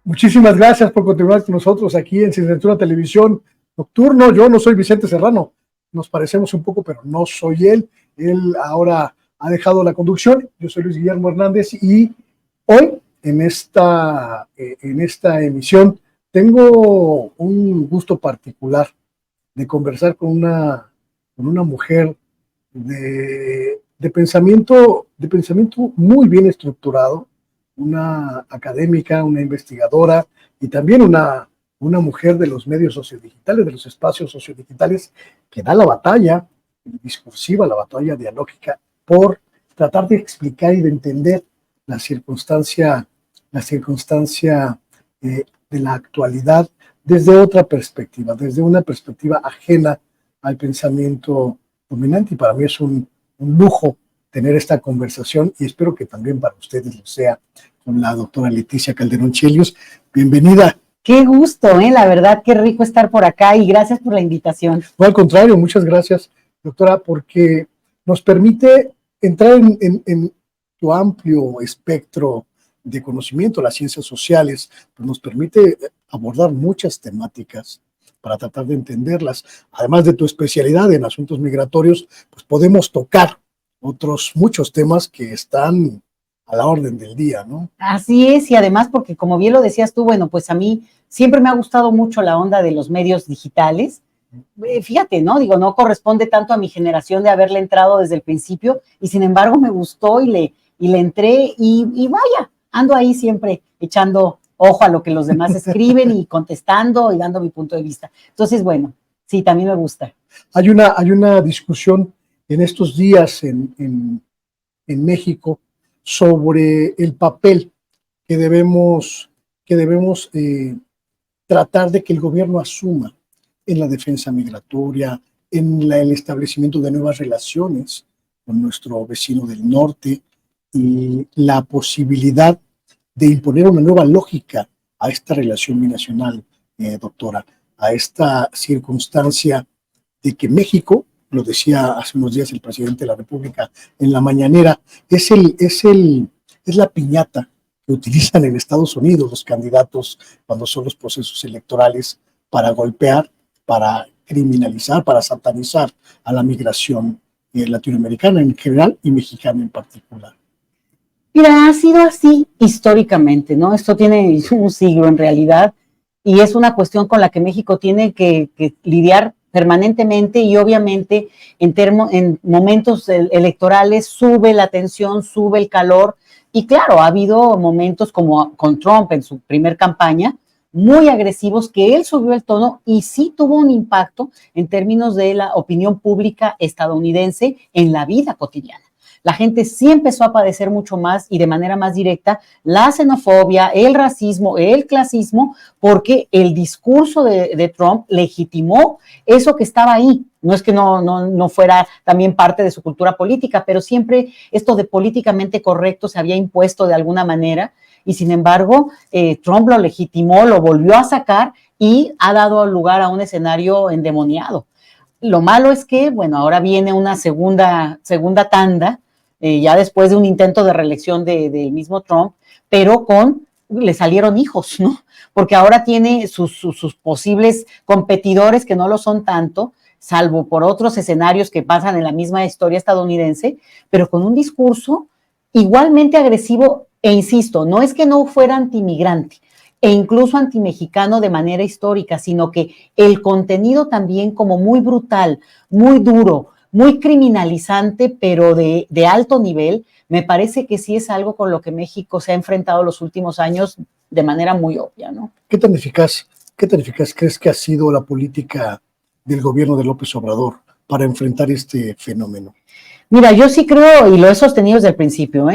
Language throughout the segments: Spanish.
Muchísimas gracias por continuar con nosotros aquí en Sin Censura Televisión Nocturno. Yo no soy Vicente Serrano, nos parecemos un poco, pero no soy él. Él ahora ha dejado la conducción. Yo soy Luis Guillermo Hernández y hoy en esta emisión tengo un gusto particular de conversar con una mujer de pensamiento muy bien estructurado, una académica, una investigadora y también una mujer de los medios sociodigitales, de los espacios sociodigitales, que da la batalla discursiva, la batalla dialógica, por tratar de explicar y de entender la circunstancia de la actualidad desde otra perspectiva, desde una perspectiva ajena al pensamiento dominante. Y para mí es un lujo tener esta conversación y espero que también para ustedes lo sea, con la doctora Leticia Calderón Chelios. Bienvenida. Qué gusto, la verdad, qué rico estar por acá y gracias por la invitación. No, al contrario, muchas gracias, doctora, porque nos permite entrar en tu amplio espectro de conocimiento, las ciencias sociales, pues nos permite abordar muchas temáticas para tratar de entenderlas. Además de tu especialidad en asuntos migratorios, pues podemos tocar otros muchos temas que están a la orden del día, ¿no? Así es, y además porque como bien lo decías tú, bueno, pues a mí siempre me ha gustado mucho la onda de los medios digitales. Fíjate, ¿no? Digo, no corresponde tanto a mi generación de haberle entrado desde el principio y sin embargo me gustó y le entré y vaya, ando ahí siempre echando ojo a lo que los demás escriben y contestando y dando mi punto de vista. Entonces, bueno, sí, también me gusta. Hay una discusión en estos días en México sobre el papel que debemos tratar de que el gobierno asuma en la defensa migratoria, en el establecimiento de nuevas relaciones con nuestro vecino del norte y la posibilidad de imponer una nueva lógica a esta relación binacional, doctora, a esta circunstancia de que México, lo decía hace unos días el presidente de la República en la mañanera, es la piñata que utilizan en Estados Unidos los candidatos cuando son los procesos electorales para golpear, para criminalizar, para satanizar a la migración latinoamericana en general y mexicana en particular. Mira, ha sido así históricamente, ¿no? Esto tiene un siglo en realidad y es una cuestión con la que México tiene que lidiar permanentemente y obviamente en momentos electorales sube la tensión, sube el calor y claro, ha habido momentos como con Trump en su primer campaña, muy agresivos, que él subió el tono y sí tuvo un impacto en términos de la opinión pública estadounidense en la vida cotidiana. La gente sí empezó a padecer mucho más y de manera más directa la xenofobia, el racismo, el clasismo, porque el discurso de Trump legitimó eso que estaba ahí. No es que no fuera también parte de su cultura política, pero siempre esto de políticamente correcto se había impuesto de alguna manera y sin embargo Trump lo legitimó, lo volvió a sacar y ha dado lugar a un escenario endemoniado. Lo malo es que, bueno, ahora viene una segunda tanda, ya después de un intento de reelección del mismo Trump, pero le salieron hijos, ¿no? Porque ahora tiene sus posibles competidores que no lo son tanto, salvo por otros escenarios que pasan en la misma historia estadounidense, pero con un discurso igualmente agresivo, e insisto, no es que no fuera antimigrante, e incluso antimexicano de manera histórica, sino que el contenido también como muy brutal, muy duro, muy criminalizante, pero de alto nivel, me parece que sí es algo con lo que México se ha enfrentado los últimos años de manera muy obvia, ¿no? ¿Qué tan eficaz crees que ha sido la política del gobierno de López Obrador para enfrentar este fenómeno? Mira, yo sí creo, y lo he sostenido desde el principio,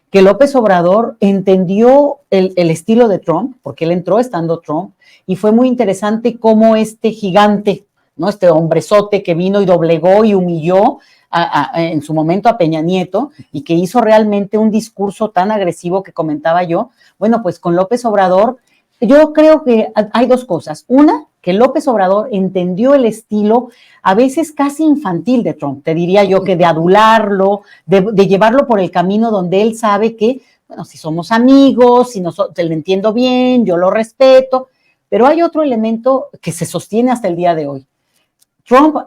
que López Obrador entendió el estilo de Trump, porque él entró estando Trump, y fue muy interesante cómo este gigante, ¿no? Este hombrezote que vino y doblegó y humilló en su momento a Peña Nieto y que hizo realmente un discurso tan agresivo que comentaba yo. Bueno, pues con López Obrador, yo creo que hay dos cosas. Una, que López Obrador entendió el estilo a veces casi infantil de Trump, te diría yo, que de adularlo, de llevarlo por el camino donde él sabe que bueno, si somos amigos, si te lo entiendo bien, yo lo respeto, pero hay otro elemento que se sostiene hasta el día de hoy. Trump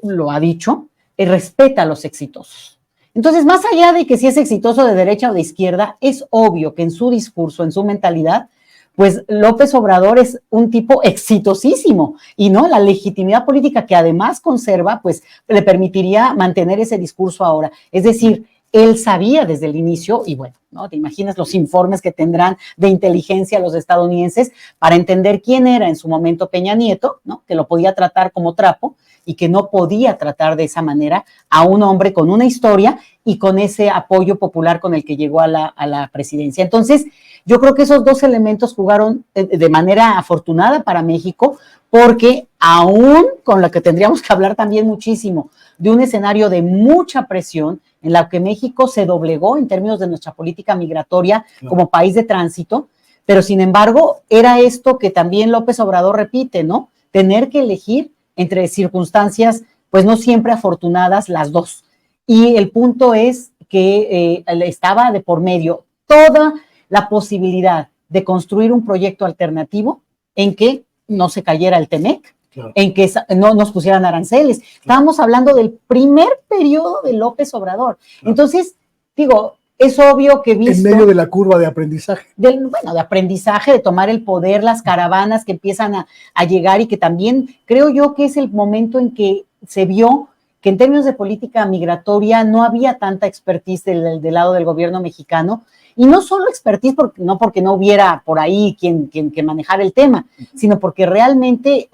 lo ha dicho, respeta a los exitosos. Entonces, más allá de que si es exitoso de derecha o de izquierda, es obvio que en su discurso, en su mentalidad, pues López Obrador es un tipo exitosísimo y no la legitimidad política que además conserva, pues le permitiría mantener ese discurso ahora. Es decir, él sabía desde el inicio, y bueno, ¿no? Te imaginas los informes que tendrán de inteligencia los estadounidenses para entender quién era en su momento Peña Nieto, ¿no? Que lo podía tratar como trapo y que no podía tratar de esa manera a un hombre con una historia y con ese apoyo popular con el que llegó a la presidencia. Entonces, yo creo que esos dos elementos jugaron de manera afortunada para México, porque aún con lo que tendríamos que hablar también muchísimo, de un escenario de mucha presión en la que México se doblegó en términos de nuestra política migratoria como país de tránsito, pero sin embargo era esto que también López Obrador repite, ¿no? Tener que elegir entre circunstancias pues no siempre afortunadas las dos. Y el punto es que estaba de por medio toda la posibilidad de construir un proyecto alternativo en que no se cayera el TEMEC, claro, en que no nos pusieran aranceles. Claro. Estábamos hablando del primer periodo de López Obrador. Claro. Entonces, digo, es obvio que visto... En medio de la curva de aprendizaje. De aprendizaje, de tomar el poder, las caravanas que empiezan a llegar y que también creo yo que es el momento en que se vio que en términos de política migratoria no había tanta expertise del lado del gobierno mexicano, y no solo expertise porque no hubiera por ahí quien manejara el tema, sino porque realmente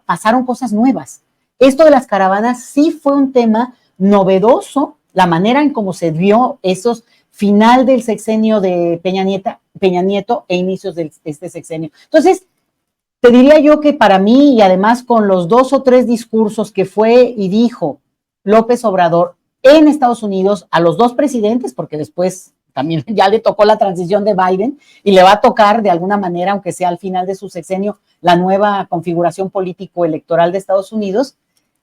pasaron cosas nuevas. Esto de las caravanas sí fue un tema novedoso, la manera en cómo se dio esos final del sexenio de Peña Nieto e inicios de este sexenio. Entonces, te diría yo que para mí, y además con los 2 o 3 discursos que fue y dijo López Obrador en Estados Unidos a los 2 presidentes, porque después también ya le tocó la transición de Biden y le va a tocar de alguna manera, aunque sea al final de su sexenio, la nueva configuración político-electoral de Estados Unidos,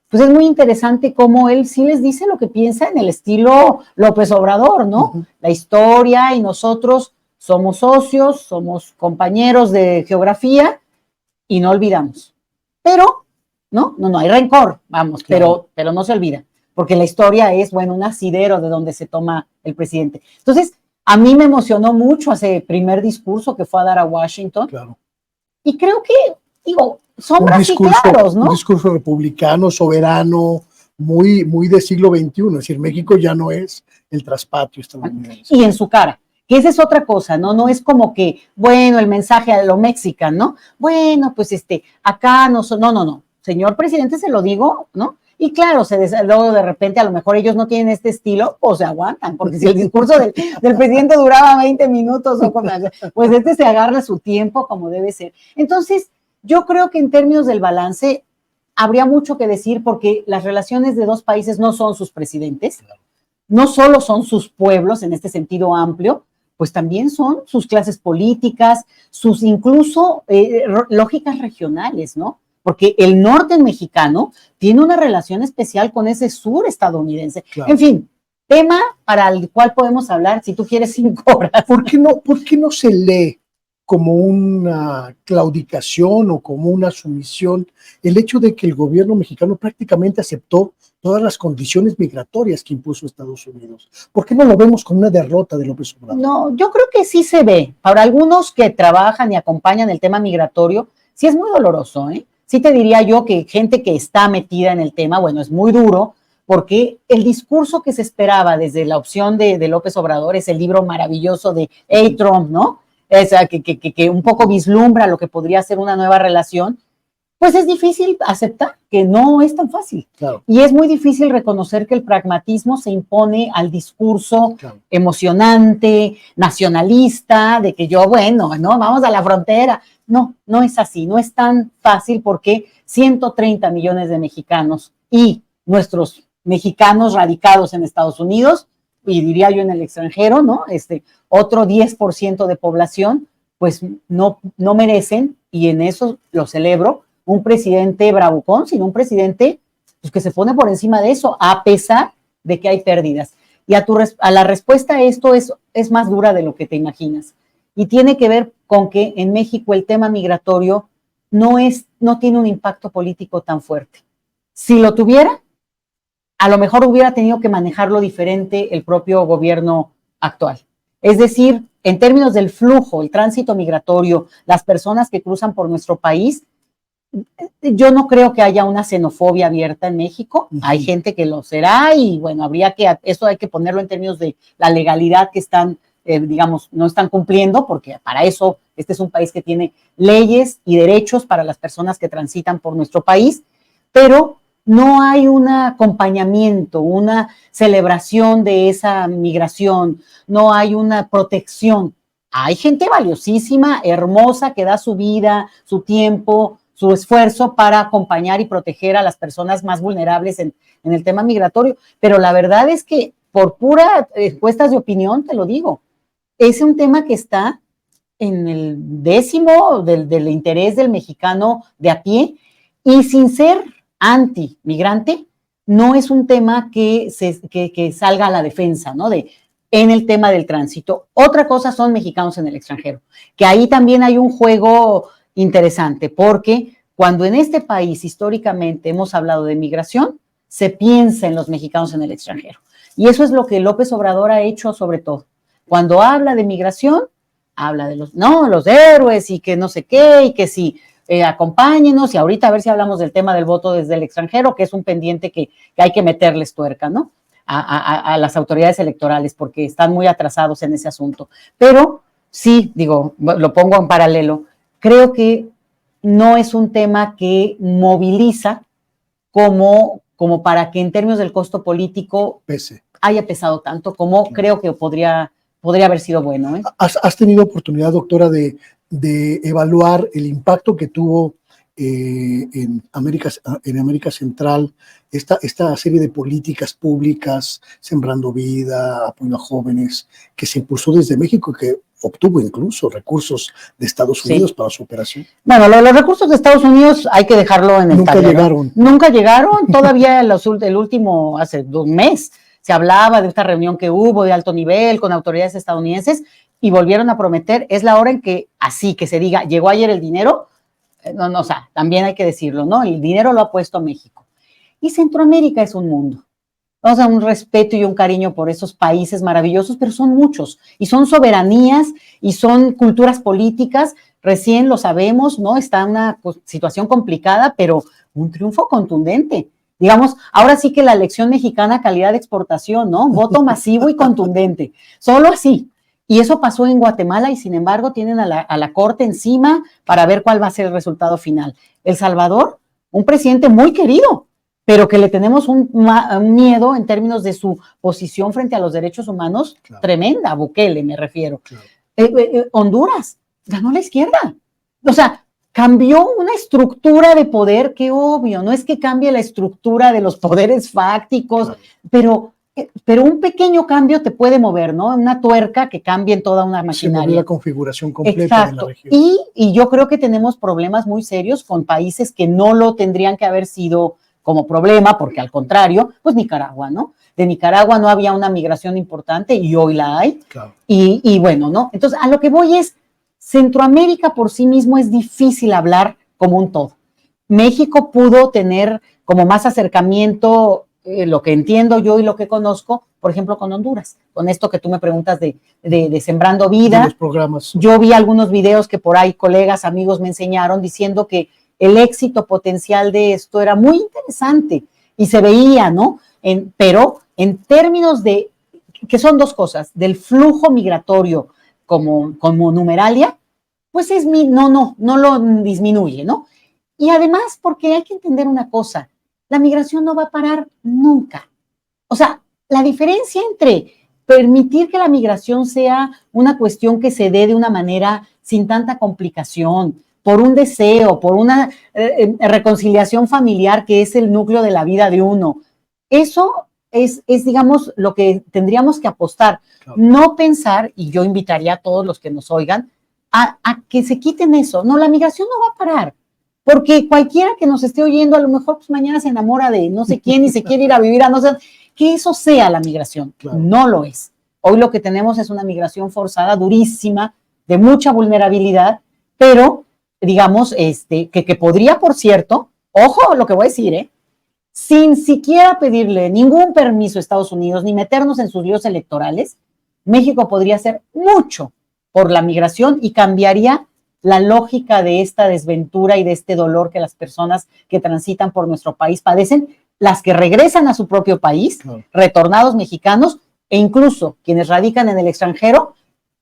pues es muy interesante cómo él sí les dice lo que piensa en el estilo López Obrador, ¿no? Uh-huh. La historia y nosotros somos socios, somos compañeros de geografía y no olvidamos. Pero, no hay rencor, vamos, claro, pero no se olvida, porque la historia es, bueno, un asidero de donde se toma el presidente. Entonces, a mí me emocionó mucho ese primer discurso que fue a dar a Washington. Claro. Y creo que, digo, sombras y claros, ¿no? Un discurso republicano, soberano, muy de siglo XXI. Es decir, México ya no es el traspatio estadounidense. Y en su cara. Que esa es otra cosa, ¿no? No es como que, bueno, el mensaje a lo mexicano, ¿no? Bueno, pues acá no. Señor presidente, se lo digo, ¿no? Y claro, luego de repente a lo mejor ellos no tienen este estilo, pues se aguantan, porque si el discurso del presidente duraba 20 minutos, pues se agarra su tiempo como debe ser. Entonces, yo creo que en términos del balance habría mucho que decir, porque las relaciones de 2 países no son sus presidentes, no solo son sus pueblos en este sentido amplio, pues también son sus clases políticas, sus incluso lógicas regionales, ¿no? Porque el norte mexicano tiene una relación especial con ese sur estadounidense. Claro. En fin, tema para el cual podemos hablar, si tú quieres, 5 horas. ¿Por qué no se lee como una claudicación o como una sumisión el hecho de que el gobierno mexicano prácticamente aceptó todas las condiciones migratorias que impuso Estados Unidos? ¿Por qué no lo vemos como una derrota de López Obrador? No, yo creo que sí se ve. Para algunos que trabajan y acompañan el tema migratorio, sí es muy doloroso, ¿eh? Sí te diría yo que gente que está metida en el tema, bueno, es muy duro, porque el discurso que se esperaba desde la opción de López Obrador es el libro maravilloso de Hey Trump, ¿no? O sea, que un poco vislumbra lo que podría ser una nueva relación, pues es difícil aceptar que no es tan fácil. Claro. Y es muy difícil reconocer que el pragmatismo se impone al discurso emocionante, nacionalista, de que yo, bueno, no, vamos a la frontera. No es así, no es tan fácil, porque 130 millones de mexicanos y nuestros mexicanos radicados en Estados Unidos, y diría yo en el extranjero, ¿no? Otro 10% de población, pues no merecen, y en eso lo celebro, un presidente bravucón, sino un presidente pues, que se pone por encima de eso, a pesar de que hay pérdidas. Y a la respuesta a esto es más dura de lo que te imaginas. Y tiene que ver con que en México el tema migratorio no tiene un impacto político tan fuerte. Si lo tuviera, a lo mejor hubiera tenido que manejarlo diferente el propio gobierno actual. Es decir, en términos del flujo, el tránsito migratorio, las personas que cruzan por nuestro país, yo no creo que haya una xenofobia abierta en México. Hay gente que lo será y bueno, eso hay que ponerlo en términos de la legalidad que están, digamos, no están cumpliendo, porque para eso este es un país que tiene leyes y derechos para las personas que transitan por nuestro país, pero no hay un acompañamiento, una celebración de esa migración, no hay una protección. Hay gente valiosísima, hermosa, que da su vida, su tiempo, su esfuerzo para acompañar y proteger a las personas más vulnerables en el tema migratorio, pero la verdad es que por puras encuestas de opinión, te lo digo, es un tema que está en el décimo del interés del mexicano de a pie, y sin ser anti-migrante, no es un tema que salga a la defensa, ¿no? En el tema del tránsito. Otra cosa son mexicanos en el extranjero, que ahí también hay un juego interesante, porque cuando en este país históricamente hemos hablado de migración, se piensa en los mexicanos en el extranjero. Y eso es lo que López Obrador ha hecho sobre todo. Cuando habla de migración, habla de los héroes y que no sé qué, y que si acompáñenos, y ahorita a ver si hablamos del tema del voto desde el extranjero, que es un pendiente que hay que meterles tuerca, ¿no? A las autoridades electorales, porque están muy atrasados en ese asunto. Pero sí, digo, lo pongo en paralelo, creo que no es un tema que moviliza como para que en términos del costo político haya pesado tanto como creo que podría haber sido bueno. ¿Has tenido oportunidad, doctora, de evaluar el impacto que tuvo en América Central esta serie de políticas públicas, Sembrando Vida, apoyo a jóvenes, que se impulsó desde México y que obtuvo incluso recursos de Estados Unidos para su operación? Bueno, los recursos de Estados Unidos hay que dejarlo en el tablero. Nunca llegaron, todavía el último, hace un mes, se hablaba de esta reunión que hubo de alto nivel con autoridades estadounidenses y volvieron a prometer. Es la hora en que así que se diga, llegó ayer el dinero, o sea, también hay que decirlo, ¿no? El dinero lo ha puesto México. Y Centroamérica es un mundo. O sea, un respeto y un cariño por esos países maravillosos, pero son muchos, y son soberanías, y son culturas políticas, recién lo sabemos, ¿no? Está en una situación complicada, pero un triunfo contundente. Digamos, ahora sí que la elección mexicana, calidad de exportación, ¿no? Voto masivo y contundente, solo así. Y eso pasó en Guatemala y sin embargo tienen a la corte encima para ver cuál va a ser el resultado final. El Salvador, un presidente muy querido, pero que le tenemos un miedo en términos de su posición frente a los derechos humanos, tremenda, a Bukele me refiero. Honduras, ganó la izquierda. O sea, cambió una estructura de poder que obvio, no es que cambie la estructura de los poderes fácticos, pero un pequeño cambio te puede mover, ¿no? Una tuerca que cambie en toda una maquinaria. Se movió la configuración completa de la región. Y yo creo que tenemos problemas muy serios con países que no lo tendrían que haber sido como problema, porque al contrario, pues Nicaragua, ¿no? De Nicaragua no había una migración importante y hoy la hay. Claro. Y bueno, ¿no? Entonces, a lo que voy es, Centroamérica por sí mismo es difícil hablar como un todo. México pudo tener como más acercamiento, lo que entiendo yo y lo que conozco, por ejemplo, con Honduras, con esto que tú me preguntas de Sembrando Vida. De los programas. Yo vi algunos videos que por ahí colegas, amigos me enseñaron diciendo que el éxito potencial de esto era muy interesante y se veía, ¿no? Pero en términos de, que son dos cosas, del flujo migratorio como numeralia, pues no lo disminuye, ¿no? Y además, porque hay que entender una cosa, la migración no va a parar nunca. O sea, la diferencia entre permitir que la migración sea una cuestión que se dé de una manera sin tanta complicación, por un deseo, por una reconciliación familiar que es el núcleo de la vida de uno. Eso es, digamos, lo que tendríamos que apostar. Claro. No pensar, y yo invitaría a todos los que nos oigan, a que se quiten eso. No, la migración no va a parar, porque cualquiera que nos esté oyendo, a lo mejor pues mañana se enamora de no sé quién y se quiere ir a vivir a no sé, que eso sea la migración. Claro. No lo es. Hoy lo que tenemos es una migración forzada, durísima, de mucha vulnerabilidad, pero digamos que podría, por cierto, ojo lo que voy a decir, sin siquiera pedirle ningún permiso a Estados Unidos ni meternos en sus líos electorales, México podría hacer mucho por la migración y cambiaría la lógica de esta desventura y de este dolor que las personas que transitan por nuestro país padecen, las que regresan a su propio país, Claro. retornados mexicanos, e incluso quienes radican en el extranjero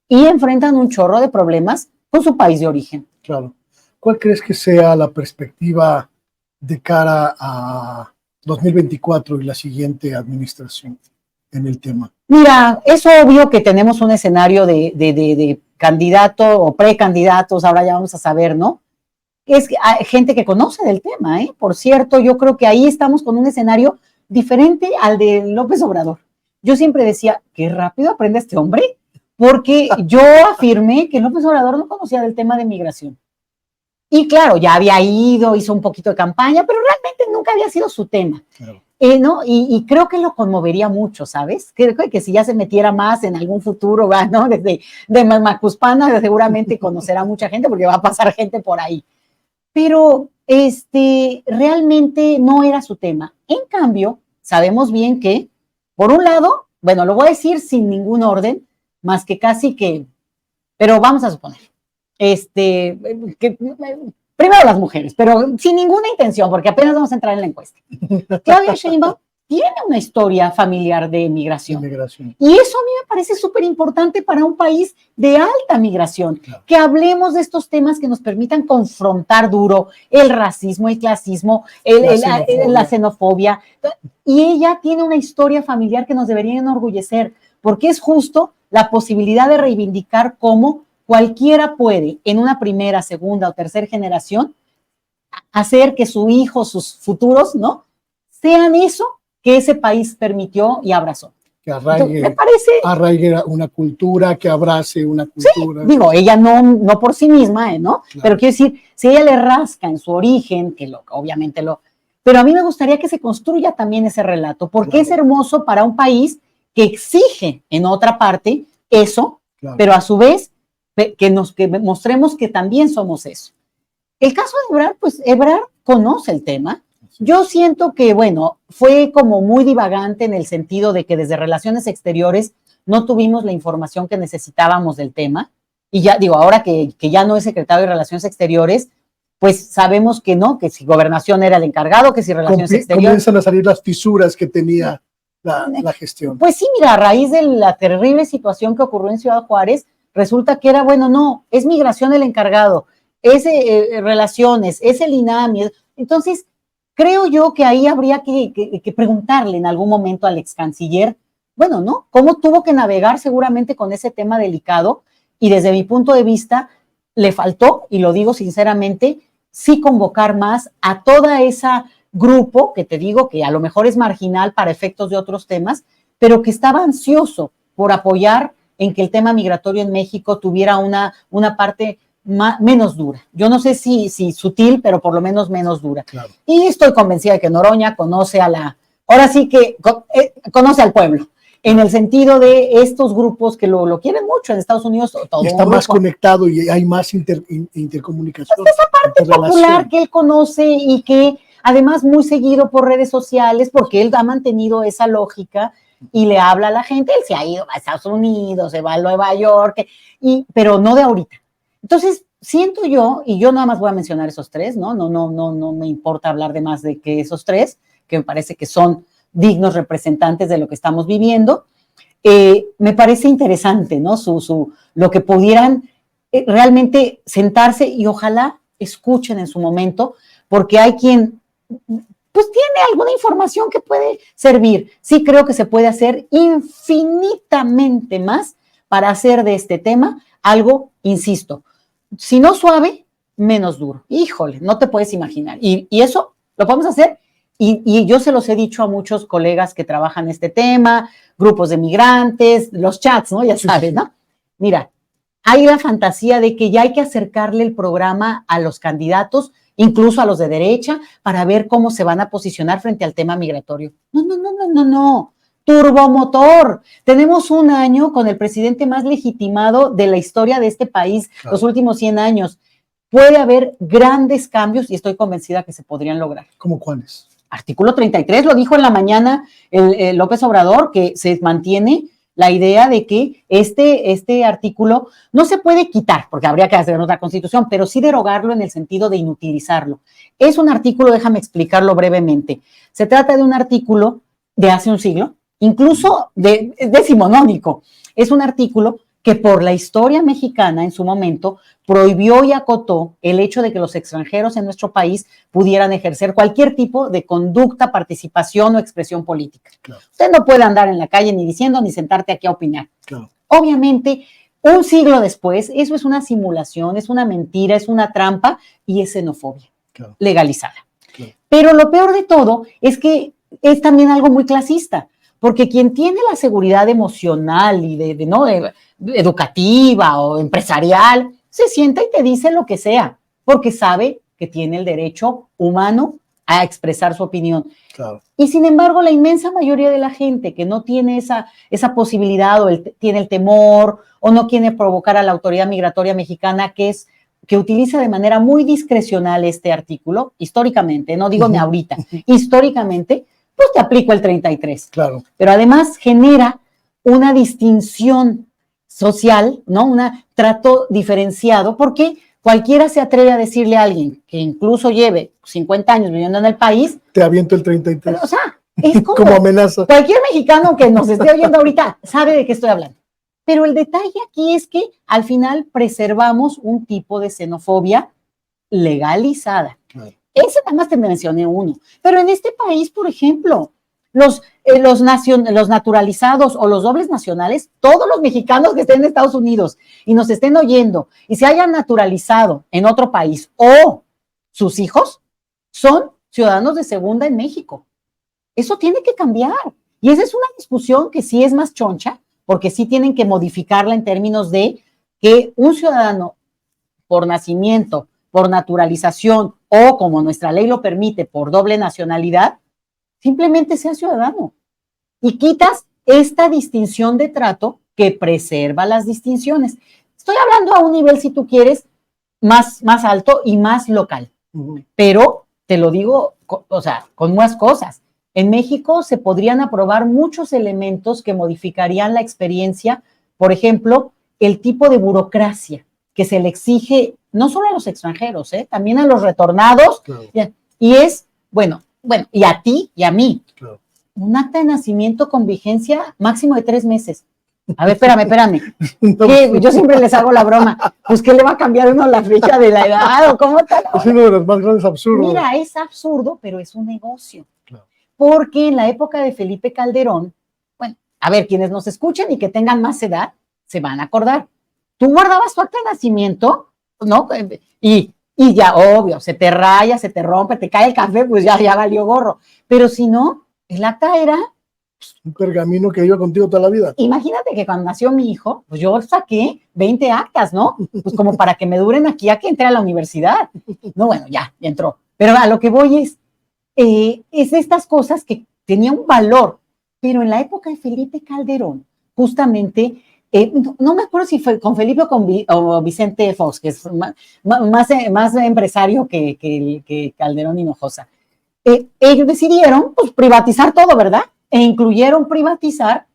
y enfrentan un chorro de problemas con su país de origen. Claro. ¿Cuál crees que sea la perspectiva de cara a 2024 y la siguiente administración en el tema? Mira, es obvio que tenemos un escenario de candidato o precandidatos, ahora ya vamos a saber, ¿no? Es gente que conoce del tema, ¿eh? Por cierto, yo creo que ahí estamos con un escenario diferente al de López Obrador. Yo siempre decía, qué rápido aprende este hombre, porque yo afirmé que López Obrador no conocía del tema de migración. Y claro, ya había ido, hizo un poquito de campaña, pero realmente nunca había sido su tema. Claro. ¿No? Y creo que lo conmovería mucho, ¿sabes? Creo que si ya se metiera más en algún futuro, ¿no? Desde de Macuspana seguramente conocerá mucha gente porque va a pasar gente por ahí. Pero realmente no era su tema. En cambio, sabemos bien que, por un lado, bueno, lo voy a decir sin ningún orden, más que casi que, pero vamos a suponer, primero las mujeres, pero sin ninguna intención, porque apenas vamos a entrar en la encuesta. Claudia Sheinbaum tiene una historia familiar de migración. Y eso a mí me parece súper importante para un país de alta migración, claro. Que hablemos de estos temas que nos permitan confrontar duro el racismo, el clasismo, la xenofobia. Y ella tiene una historia familiar que nos debería enorgullecer, porque es justo la posibilidad de reivindicar cómo cualquiera puede, en una primera, segunda o tercera generación, hacer que su hijo, sus futuros, ¿no?, sean eso que ese país permitió y abrazó. Que arraigue, me parece, arraigue una cultura, que abrace una cultura. Sí, digo, ella no por sí misma, ¿no? Claro. Pero quiero decir, si ella le rasca en su origen, que obviamente pero a mí me gustaría que se construya también ese relato, porque claro. Es hermoso para un país que exige en otra parte eso, claro. Pero a su vez que mostremos que también somos eso. El caso de Ebrard, pues Ebrard conoce el tema. Yo siento que, bueno, fue como muy divagante en el sentido de que desde Relaciones Exteriores no tuvimos la información que necesitábamos del tema. Y ya digo, ahora que ya no es secretario de Relaciones Exteriores, pues sabemos que no, que si Gobernación era el encargado, que si Relaciones Exteriores... Comienzan a salir las fisuras que tenía la gestión. Pues sí, mira, a raíz de la terrible situación que ocurrió en Ciudad Juárez, resulta que era, bueno, no, es Migración el encargado, es Relaciones, es el INAMI. Entonces, creo yo que ahí habría que preguntarle en algún momento al ex canciller, bueno, ¿no? ¿Cómo tuvo que navegar seguramente con ese tema delicado? Y desde mi punto de vista, le faltó, y lo digo sinceramente, sí convocar más a toda esa grupo, que te digo que a lo mejor es marginal para efectos de otros temas, pero que estaba ansioso por apoyar en que el tema migratorio en México tuviera una parte menos dura. Yo no sé si sutil, pero por lo menos menos dura. Claro. Y estoy convencida de que Noroña conoce ahora sí que conoce al pueblo, en el sentido de estos grupos que lo quieren mucho en Estados Unidos. Todo y está más conectado y hay más intercomunicación. Pues esa parte popular que él conoce y que además muy seguido por redes sociales, porque él ha mantenido esa lógica y le habla a la gente. Él se ha ido a Estados Unidos, se va a Nueva York, pero no de ahorita. Entonces, siento yo, y yo nada más voy a mencionar esos tres, ¿no? No me importa hablar de más de que esos tres, que me parece que son dignos representantes de lo que estamos viviendo. Me parece interesante, ¿no? Lo que pudieran realmente sentarse y ojalá escuchen en su momento, porque hay quien pues tiene alguna información que puede servir. Sí creo que se puede hacer infinitamente más para hacer de este tema algo, insisto, si no suave, menos duro. Híjole, no te puedes imaginar. Y eso lo podemos hacer. Y yo se los he dicho a muchos colegas que trabajan este tema, grupos de migrantes, los chats, ¿no? Ya sabes, ¿no? Mira, hay la fantasía de que ya hay que acercarle el programa a los candidatos, incluso a los de derecha, para ver cómo se van a posicionar frente al tema migratorio. No. turbomotor. Tenemos un año con el presidente más legitimado de la historia de este país, los últimos 100 años. Puede haber grandes cambios y estoy convencida que se podrían lograr. ¿Cómo cuáles? Artículo 33, lo dijo en la mañana el López Obrador, que se mantiene la idea de que este artículo no se puede quitar, porque habría que hacer otra constitución, pero sí derogarlo en el sentido de inutilizarlo. Es un artículo, déjame explicarlo brevemente. Se trata de un artículo de hace un siglo, incluso decimonónico. Es un artículo que por la historia mexicana en su momento prohibió y acotó el hecho de que los extranjeros en nuestro país pudieran ejercer cualquier tipo de conducta, participación o expresión política. Claro. Usted no puede andar en la calle ni diciendo ni sentarte aquí a opinar. Claro. Obviamente, un siglo después, eso es una simulación, es una mentira, es una trampa y es xenofobia legalizada. Claro. Pero lo peor de todo es que es también algo muy clasista, porque quien tiene la seguridad emocional y educativa o empresarial, se sienta y te dice lo que sea, porque sabe que tiene el derecho humano a expresar su opinión. Claro. Y sin embargo, la inmensa mayoría de la gente que no tiene esa posibilidad o tiene el temor o no quiere provocar a la autoridad migratoria mexicana, que utiliza de manera muy discrecional este artículo, históricamente, no digo ni ahorita, históricamente, pues te aplico el 33. Claro. Pero además genera una distinción social, ¿no? Un trato diferenciado, porque cualquiera se atreve a decirle a alguien que incluso lleve 50 años viviendo en el país. Te aviento el 33. Pero, o sea, es como amenaza. Cualquier mexicano que nos esté oyendo ahorita sabe de qué estoy hablando. Pero el detalle aquí es que al final preservamos un tipo de xenofobia legalizada. Claro. Ese nada más te mencioné uno. Pero en este país, por ejemplo, los naturalizados o los dobles nacionales, todos los mexicanos que estén en Estados Unidos y nos estén oyendo y se hayan naturalizado en otro país o sus hijos son ciudadanos de segunda en México. Eso tiene que cambiar. Y esa es una discusión que sí es más choncha, porque sí tienen que modificarla en términos de que un ciudadano por nacimiento, por naturalización o, como nuestra ley lo permite, por doble nacionalidad, simplemente sea ciudadano. Y quitas esta distinción de trato que preserva las distinciones. Estoy hablando a un nivel, si tú quieres, más alto y más local. Pero te lo digo, con más cosas. En México se podrían aprobar muchos elementos que modificarían la experiencia, por ejemplo, el tipo de burocracia que se le exige no solo a los extranjeros, también a los retornados, claro. Y es, bueno, y a ti y a mí, claro. Un acta de nacimiento con vigencia máximo de 3 meses. A ver, espérame. No, yo siempre les hago la broma. Pues, ¿qué le va a cambiar uno la fecha de la edad? ¿O cómo tal? Es uno de los más grandes absurdos. Mira, es absurdo, pero es un negocio. Claro. Porque en la época de Felipe Calderón, bueno, a ver, quienes nos escuchen y que tengan más edad, se van a acordar. Tú guardabas tu acta de nacimiento, ¿no? Y ya, obvio, se te raya, se te rompe, te cae el café, pues ya valió gorro. Pero si no, el acta era un pergamino que iba contigo toda la vida. Imagínate que cuando nació mi hijo, pues yo saqué 20 actas, ¿no? Pues como para que me duren aquí a que entre a la universidad. No, bueno, ya entró. Pero a lo que voy es de estas cosas que tenían un valor. Pero en la época de Felipe Calderón, justamente, no me acuerdo si fue con Felipe o Vicente Fox, que es más empresario que Calderón Hinojosa. Ellos decidieron pues, privatizar todo, ¿verdad? E incluyeron privatizar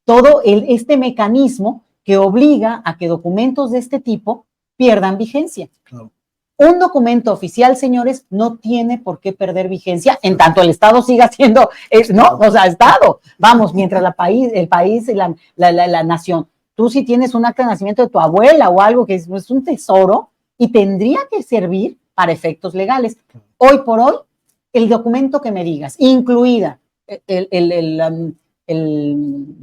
todo este mecanismo que obliga a que documentos de este tipo pierdan vigencia. Claro. Un documento oficial, señores, no tiene por qué perder vigencia en tanto el Estado siga siendo, Estado. Vamos, mientras el país y la nación. Tú si tienes un acta de nacimiento de tu abuela o algo que es un tesoro y tendría que servir para efectos legales. Hoy por hoy, el documento que me digas, incluida la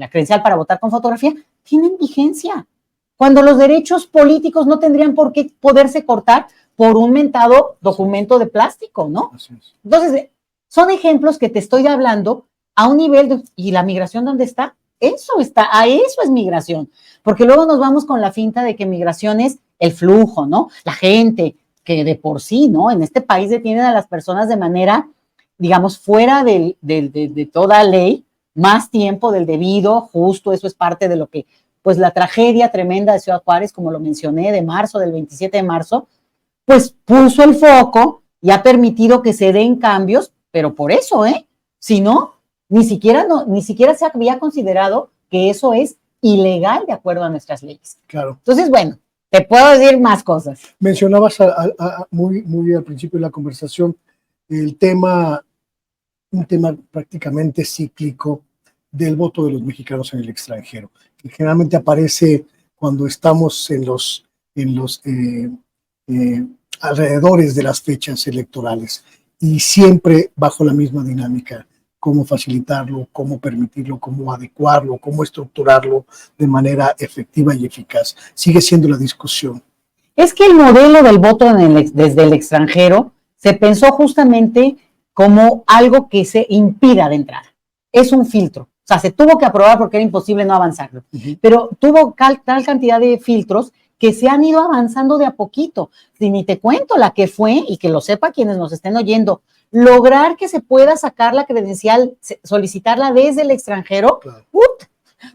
credencial para votar con fotografía, tienen vigencia. Cuando los derechos políticos no tendrían por qué poderse cortar por un mentado documento de plástico, ¿no? Entonces, son ejemplos que te estoy hablando a un nivel ¿y la migración dónde está? Eso es migración. Porque luego nos vamos con la finta de que migración es el flujo, ¿no? La gente que de por sí, ¿no? En este país detienen a las personas de manera, digamos, fuera de toda ley, más tiempo del debido, justo eso es parte de lo que, pues la tragedia tremenda de Ciudad Juárez, como lo mencioné, de marzo, del 27 de marzo, pues puso el foco y ha permitido que se den cambios, pero por eso, si no, ni siquiera se había considerado que eso es ilegal de acuerdo a nuestras leyes. Claro. Entonces, bueno, te puedo decir más cosas. Mencionabas muy al principio de la conversación un tema prácticamente cíclico del voto de los mexicanos en el extranjero, que generalmente aparece cuando estamos en los alrededores de las fechas electorales y siempre bajo la misma dinámica: cómo facilitarlo, cómo permitirlo, cómo adecuarlo, cómo estructurarlo de manera efectiva y eficaz. Sigue siendo la discusión. Es que el modelo del voto desde el extranjero se pensó justamente como algo que se impida de entrada. Es un filtro. O sea, se tuvo que aprobar porque era imposible no avanzarlo. Pero tuvo tal cantidad de filtros que se han ido avanzando de a poquito. Si ni te cuento la que fue, y que lo sepa quienes nos estén oyendo, lograr que se pueda sacar la credencial, solicitarla desde el extranjero, claro.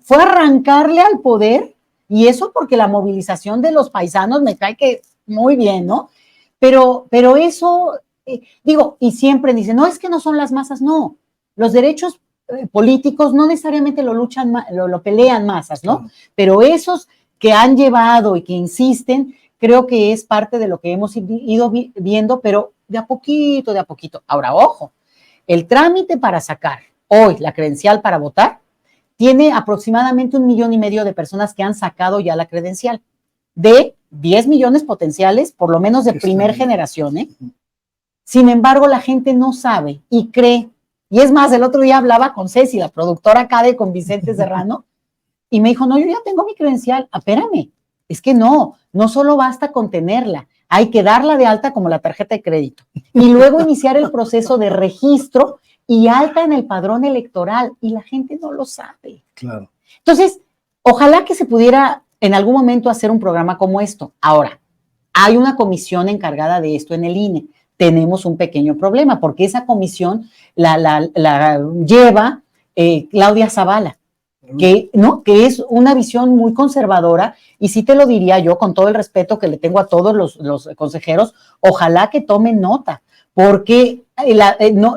Fue arrancarle al poder, y eso porque la movilización de los paisanos me cae que muy bien, ¿no? Pero eso, digo, y siempre dicen, no, es que no son las masas, no. Los derechos políticos no necesariamente lo pelean masas, ¿no? Claro. Pero esos que han llevado y que insisten, creo que es parte de lo que hemos ido viendo, pero de a poquito, de a poquito. Ahora, ojo, el trámite para sacar hoy la credencial para votar tiene aproximadamente 1,5 millones de personas que han sacado ya la credencial, de 10 millones potenciales, por lo menos de primera generación, ¿eh? Sin embargo, la gente no sabe y cree. Y es más, el otro día hablaba con Ceci, la productora acá con Vicente Serrano, y me dijo, no, yo ya tengo mi credencial. Espérame, es que no solo basta con tenerla, hay que darla de alta como la tarjeta de crédito y luego iniciar el proceso de registro y alta en el padrón electoral, y la gente no lo sabe. Claro. Entonces, ojalá que se pudiera en algún momento hacer un programa como esto. Ahora, hay una comisión encargada de esto en el INE. Tenemos un pequeño problema porque esa comisión la lleva Claudia Zavala, que es una visión muy conservadora, y sí te lo diría yo con todo el respeto que le tengo a todos los consejeros, ojalá que tomen nota, porque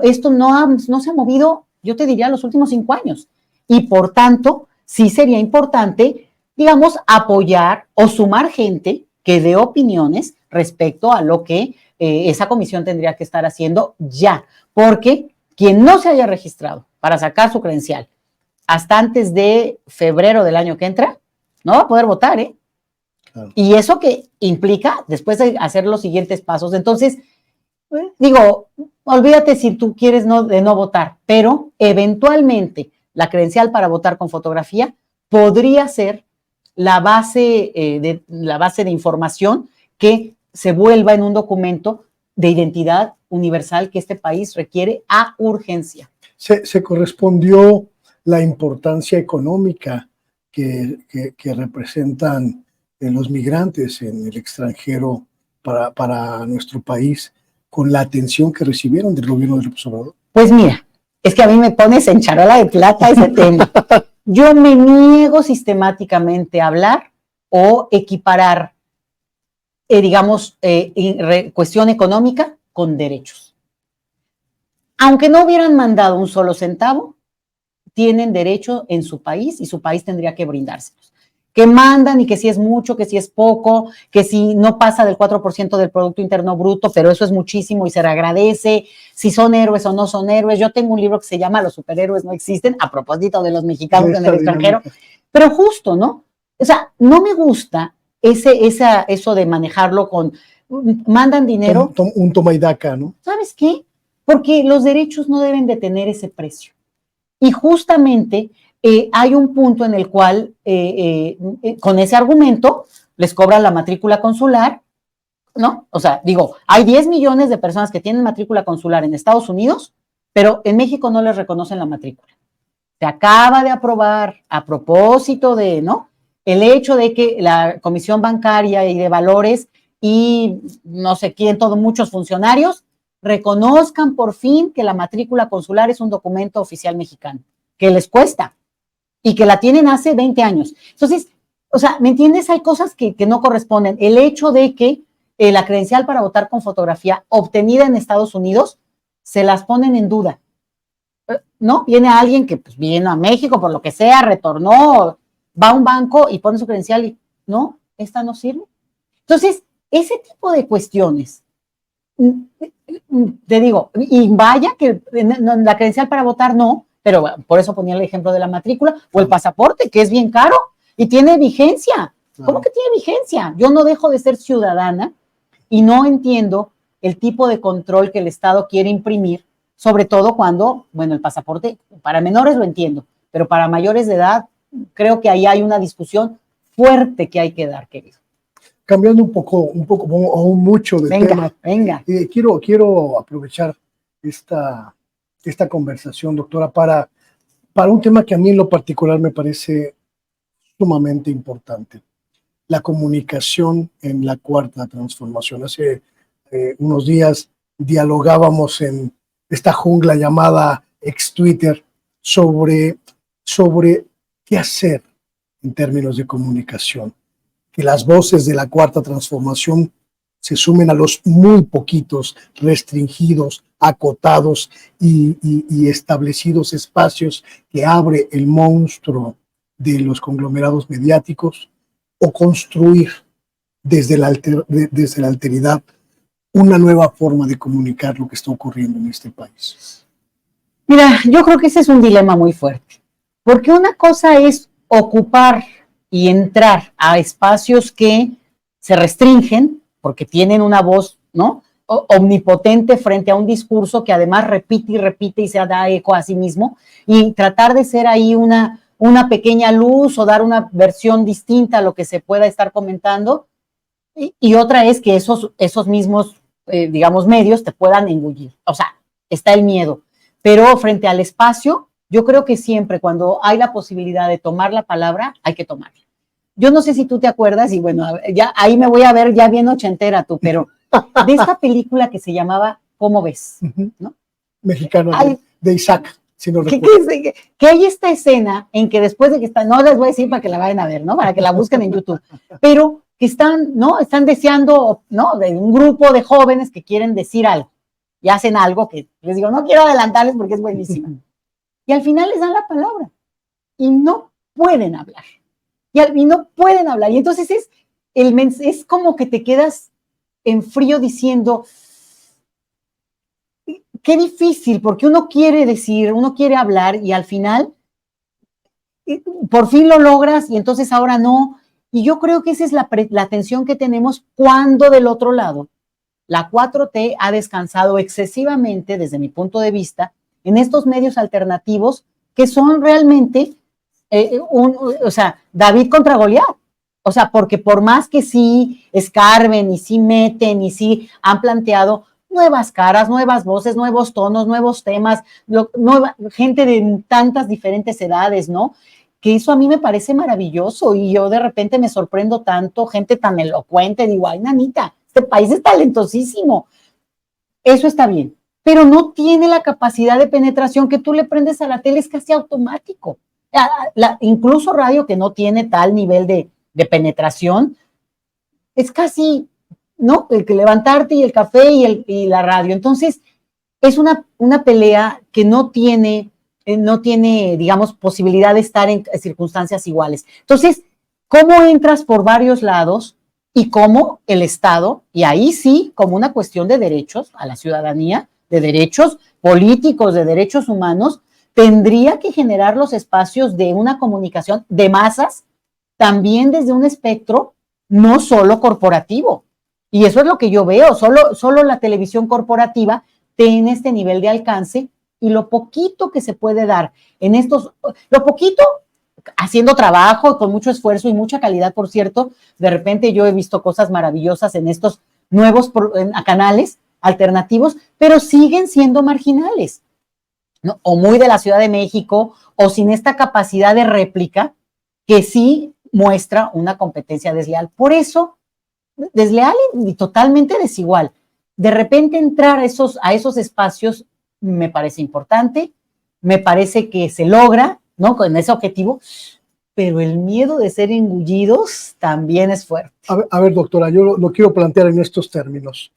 esto no se ha movido, yo te diría, los últimos 5 años, y por tanto sí sería importante, digamos, apoyar o sumar gente que dé opiniones respecto a lo que esa comisión tendría que estar haciendo ya, porque quien no se haya registrado para sacar su credencial hasta antes de febrero del año que entra, no va a poder votar, ¿eh? Claro. Y eso que implica después de hacer los siguientes pasos. Entonces, digo, olvídate si tú quieres de no votar, pero eventualmente la credencial para votar con fotografía podría ser la base de información que se vuelva en un documento de identidad universal que este país requiere a urgencia. Se correspondió la importancia económica que representan los migrantes en el extranjero para nuestro país con la atención que recibieron del gobierno de López Obrador? Pues mira, es que a mí me pones en charola de plata ese tema. Yo me niego sistemáticamente a hablar o equiparar, digamos, cuestión económica con derechos. Aunque no hubieran mandado un solo centavo, tienen derecho en su país y su país tendría que brindárselos. Que mandan y que si es mucho, que si es poco, que si no pasa del 4% del Producto Interno Bruto, pero eso es muchísimo y se le agradece, si son héroes o no son héroes. Yo tengo un libro que se llama Los superhéroes no existen, a propósito de los mexicanos en el extranjero, pero justo, ¿no? O sea, no me gusta eso de manejarlo con, mandan dinero. Un toma y daca, ¿no? ¿Sabes qué? Porque los derechos no deben de tener ese precio. Y justamente hay un punto en el cual, con ese argumento, les cobran la matrícula consular, ¿no? O sea, digo, hay 10 millones de personas que tienen matrícula consular en Estados Unidos, pero en México no les reconocen la matrícula. Se acaba de aprobar, a propósito de, ¿no?, el hecho de que la Comisión Bancaria y de Valores y no sé quién, muchos funcionarios reconozcan por fin que la matrícula consular es un documento oficial mexicano. que les cuesta y que la tienen hace 20 años. Entonces, o sea, ¿me entiendes? Hay cosas que no corresponden. El hecho de que la credencial para votar con fotografía obtenida en Estados Unidos se las ponen en duda. ¿No? Viene alguien que pues, vino a México por lo que sea, retornó, va a un banco y pone su credencial y no, esta no sirve. Entonces, ese tipo de cuestiones, te digo, y vaya que la credencial para votar no, pero por eso ponía el ejemplo de la matrícula o el pasaporte, que es bien caro y tiene vigencia. ¿Cómo que tiene vigencia? Yo no dejo de ser ciudadana y no entiendo el tipo de control que el Estado quiere imprimir, sobre todo cuando, bueno, el pasaporte para menores lo entiendo, pero para mayores de edad creo que ahí hay una discusión fuerte que hay que dar, querido. Cambiando un poco o mucho de tema. Venga. Quiero aprovechar esta conversación, doctora, para un tema que a mí en lo particular me parece sumamente importante. La comunicación en la cuarta transformación. Hace unos días dialogábamos en esta jungla llamada ex-Twitter sobre qué hacer en términos de comunicación. Que las voces de la cuarta transformación se sumen a los muy poquitos, restringidos, acotados y establecidos espacios que abre el monstruo de los conglomerados mediáticos, o construir desde la alteridad una nueva forma de comunicar lo que está ocurriendo en este país. Mira, yo creo que ese es un dilema muy fuerte, porque una cosa es ocupar y entrar a espacios que se restringen porque tienen una voz, ¿no?, omnipotente frente a un discurso que además repite y repite y se da eco a sí mismo, y tratar de ser ahí una pequeña luz o dar una versión distinta a lo que se pueda estar comentando, y otra es que esos mismos, digamos, medios te puedan engullir. O sea, está el miedo, pero frente al espacio, yo creo que siempre cuando hay la posibilidad de tomar la palabra, hay que tomarla. Yo no sé si tú te acuerdas, y bueno, ya ahí me voy a ver ya bien ochentera tú, pero de esta película que se llamaba ¿Cómo ves? ¿No? Mexicano, de Isaac, si no recuerdo. Que hay esta escena en que después de que están, no les voy a decir para que la vayan a ver, ¿no?, para que la busquen en YouTube, pero que están, ¿no?, están deseando, ¿no?, de un grupo de jóvenes que quieren decir algo y hacen algo que les digo, no quiero adelantarles porque es buenísimo. Y al final les dan la palabra y no pueden hablar. Y no pueden hablar. Y entonces es como que te quedas en frío diciendo, qué difícil, porque uno quiere decir, uno quiere hablar y al final, por fin lo logras y entonces ahora no. Y yo creo que esa es la tensión que tenemos cuando del otro lado la 4T ha descansado excesivamente, desde mi punto de vista, en estos medios alternativos que son realmente, o sea, David contra Goliat. O sea, porque por más que sí escarben y sí meten y sí han planteado nuevas caras, nuevas voces, nuevos tonos, nuevos temas, gente de tantas diferentes edades, ¿no?, que eso a mí me parece maravilloso y yo de repente me sorprendo tanto, gente tan elocuente, digo, ay, nanita, este país es talentosísimo. Eso está bien, pero no tiene la capacidad de penetración que tú le prendes a la tele, es casi automático. Incluso radio que no tiene tal nivel de penetración, es casi, ¿no?, el que levantarte y el café y la radio. Entonces, es una pelea que no tiene, digamos, posibilidad de estar en circunstancias iguales. Entonces, ¿cómo entras por varios lados y cómo el Estado, y ahí sí, como una cuestión de derechos a la ciudadanía, de derechos políticos, de derechos humanos, tendría que generar los espacios de una comunicación de masas, también desde un espectro no solo corporativo? Y eso es lo que yo veo, solo la televisión corporativa tiene este nivel de alcance, y lo poquito que se puede dar en lo poquito, haciendo trabajo con mucho esfuerzo y mucha calidad, por cierto, de repente yo he visto cosas maravillosas en estos nuevos canales alternativos, pero siguen siendo marginales, ¿no?, o muy de la Ciudad de México, o sin esta capacidad de réplica que sí muestra una competencia desleal. Por eso, desleal y totalmente desigual. De repente entrar a esos espacios me parece importante, me parece que se logra, ¿no? Con ese objetivo, pero el miedo de ser engullidos también es fuerte. A ver, doctora, yo lo quiero plantear en estos términos.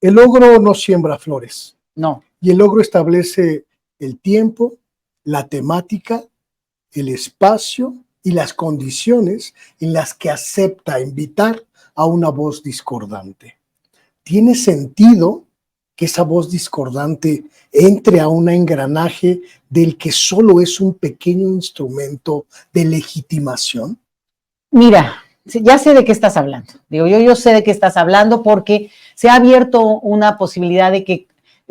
El ogro no siembra flores. No. Y el ogro establece el tiempo, la temática, el espacio y las condiciones en las que acepta invitar a una voz discordante. ¿Tiene sentido que esa voz discordante entre a un engranaje del que solo es un pequeño instrumento de legitimación? Mira, ya sé de qué estás hablando. Digo, yo sé de qué estás hablando porque se ha abierto una posibilidad de que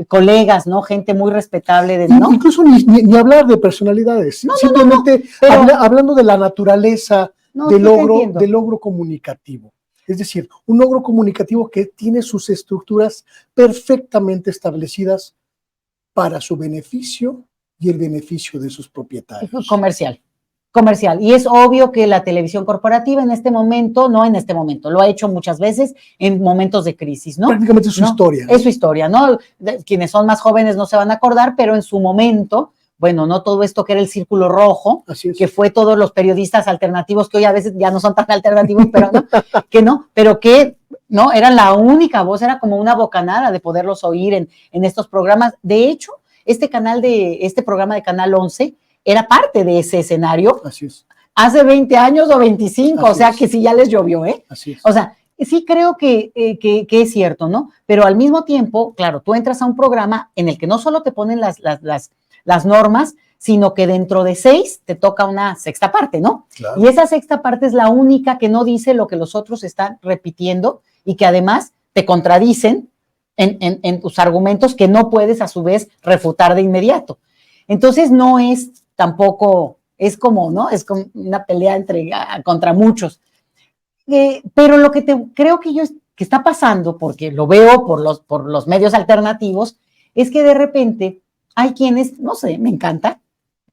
colegas, ¿no? Gente muy respetable, ¿no? Incluso ni hablar de personalidades, no, simplemente pero, hablando de la naturaleza del logro comunicativo. Es decir, un logro comunicativo que tiene sus estructuras perfectamente establecidas para su beneficio y el beneficio de sus propietarios. Comercial. Y es obvio que la televisión corporativa en este momento, lo ha hecho muchas veces en momentos de crisis, ¿no? Prácticamente es su historia. Es su historia, ¿no? Quienes son más jóvenes no se van a acordar, pero en su momento, bueno, no todo esto que era el Círculo Rojo, que fue todos los periodistas alternativos, que hoy a veces ya no son tan alternativos, pero que no, eran la única voz, era como una bocanada de poderlos oír en estos programas. De hecho, este programa de Canal 11 era parte de ese escenario. Así es. Hace 20 años o 25, Así o sea es. que sí ya les llovió, ¿eh? Así es. O sea, sí creo que es cierto, ¿no? Pero al mismo tiempo, claro, tú entras a un programa en el que no solo te ponen las normas, sino que dentro de 6 te toca una sexta parte, ¿no? Claro. Y esa sexta parte es la única que no dice lo que los otros están repitiendo y que además te contradicen en tus argumentos que no puedes a su vez refutar de inmediato. Entonces no es tampoco, es como, ¿no? Es como una pelea contra muchos. Pero lo que creo que está pasando, porque lo veo por los medios alternativos, es que de repente hay quienes, no sé, me encanta,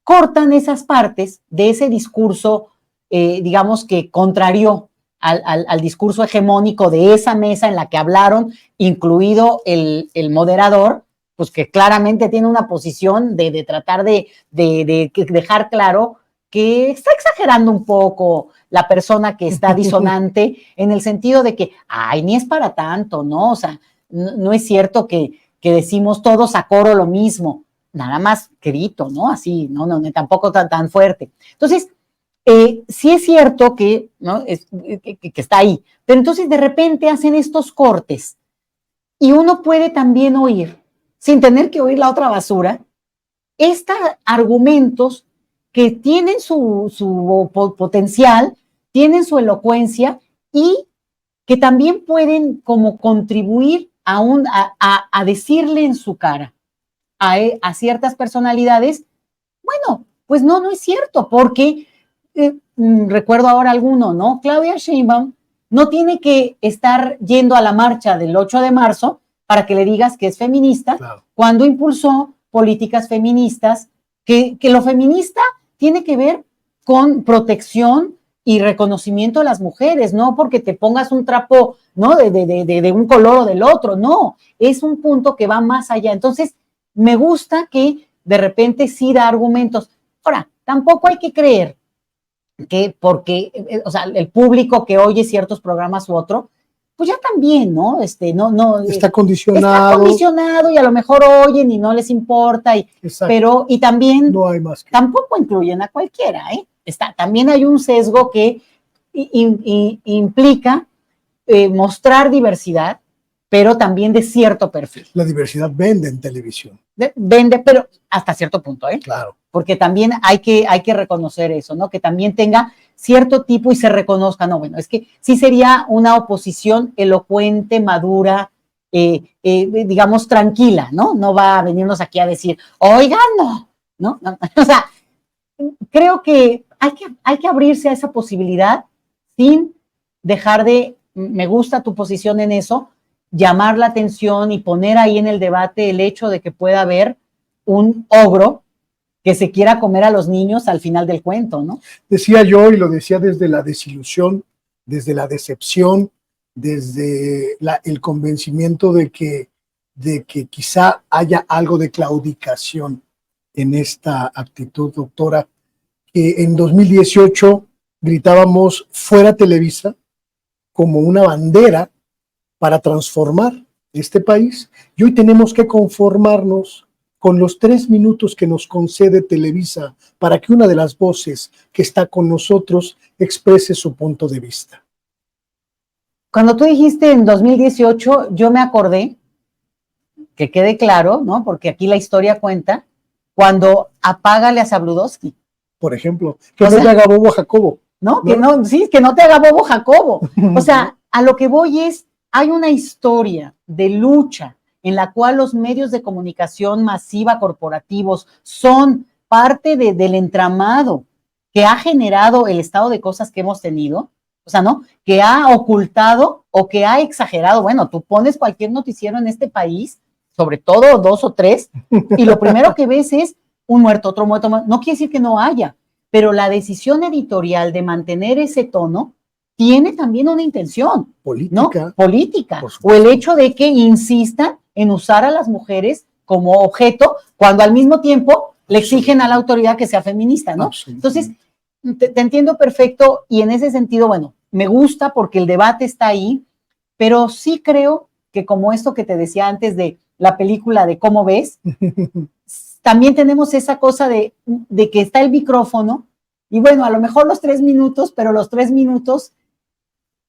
cortan esas partes de ese discurso, digamos que contrario al discurso hegemónico de esa mesa en la que hablaron, incluido el moderador, pues que claramente tiene una posición de tratar de dejar claro que está exagerando un poco la persona que está disonante en el sentido de que, ay, ni es para tanto, ¿no? O sea, no es cierto que decimos todos a coro lo mismo, nada más grito, ¿no? Así, no, tampoco tan fuerte. Entonces, sí es cierto que, ¿no? que está ahí, pero entonces de repente hacen estos cortes y uno puede también oír, sin tener que oír la otra basura, estos argumentos que tienen su potencial, tienen su elocuencia y que también pueden como contribuir a decirle en su cara a ciertas personalidades, bueno, pues no es cierto, porque recuerdo ahora alguno, ¿no? Claudia Sheinbaum no tiene que estar yendo a la marcha del 8 de marzo para que le digas que es feminista, claro, cuando impulsó políticas feministas, que lo feminista tiene que ver con protección y reconocimiento de las mujeres, no porque te pongas un trapo, ¿no? de un color o del otro, no, es un punto que va más allá. Entonces, me gusta que de repente sí da argumentos. Ahora, tampoco hay que creer que porque, o sea, el público que oye ciertos programas u otro, pues ya también, ¿no? Está condicionado. Está condicionado y a lo mejor oyen y no les importa, pero también no hay más que... tampoco incluyen a cualquiera, ¿eh? También hay un sesgo que implica mostrar diversidad, pero también de cierto perfil. La diversidad vende en televisión. Vende, pero hasta cierto punto, ¿eh? Claro. Porque también hay que reconocer eso, ¿no? Que también tenga cierto tipo y se reconozca, no, bueno, es que sí sería una oposición elocuente, madura, digamos, tranquila, ¿no? No va a venirnos aquí a decir, oigan, no. O sea, creo que hay que abrirse a esa posibilidad sin dejar me gusta tu posición en eso, llamar la atención y poner ahí en el debate el hecho de que pueda haber un ogro que se quiera comer a los niños al final del cuento, ¿no? Decía yo, y lo decía desde la desilusión, desde la decepción, desde el convencimiento de que quizá haya algo de claudicación en esta actitud, doctora, que en 2018 gritábamos fuera Televisa como una bandera para transformar este país, y hoy tenemos que conformarnos con los 3 minutos que nos concede Televisa para que una de las voces que está con nosotros exprese su punto de vista. Cuando tú dijiste en 2018, yo me acordé, que quede claro, ¿no? Porque aquí la historia cuenta, cuando apágale a Sabludowski. Por ejemplo, que no te haga bobo Jacobo. ¿No? Que no, sí, que no te haga bobo Jacobo. O sea, a lo que voy es, hay una historia de lucha en la cual los medios de comunicación masiva corporativos son parte del entramado que ha generado el estado de cosas que hemos tenido, o sea, ¿no? Que ha ocultado o que ha exagerado. Bueno, tú pones cualquier noticiero en este país, sobre todo 2 o 3, y lo primero que ves es un muerto, otro muerto. No quiere decir que no haya, pero la decisión editorial de mantener ese tono tiene también una intención política, ¿no? Política, o el hecho de que insistan en usar a las mujeres como objeto cuando al mismo tiempo le exigen a la autoridad que sea feminista, ¿no? Entonces, te entiendo perfecto, y en ese sentido, bueno, me gusta porque el debate está ahí, pero sí creo que, como esto que te decía antes de la película de Cómo ves, también tenemos esa cosa de que está el micrófono, y bueno, a lo mejor los 3 minutos, pero los 3 minutos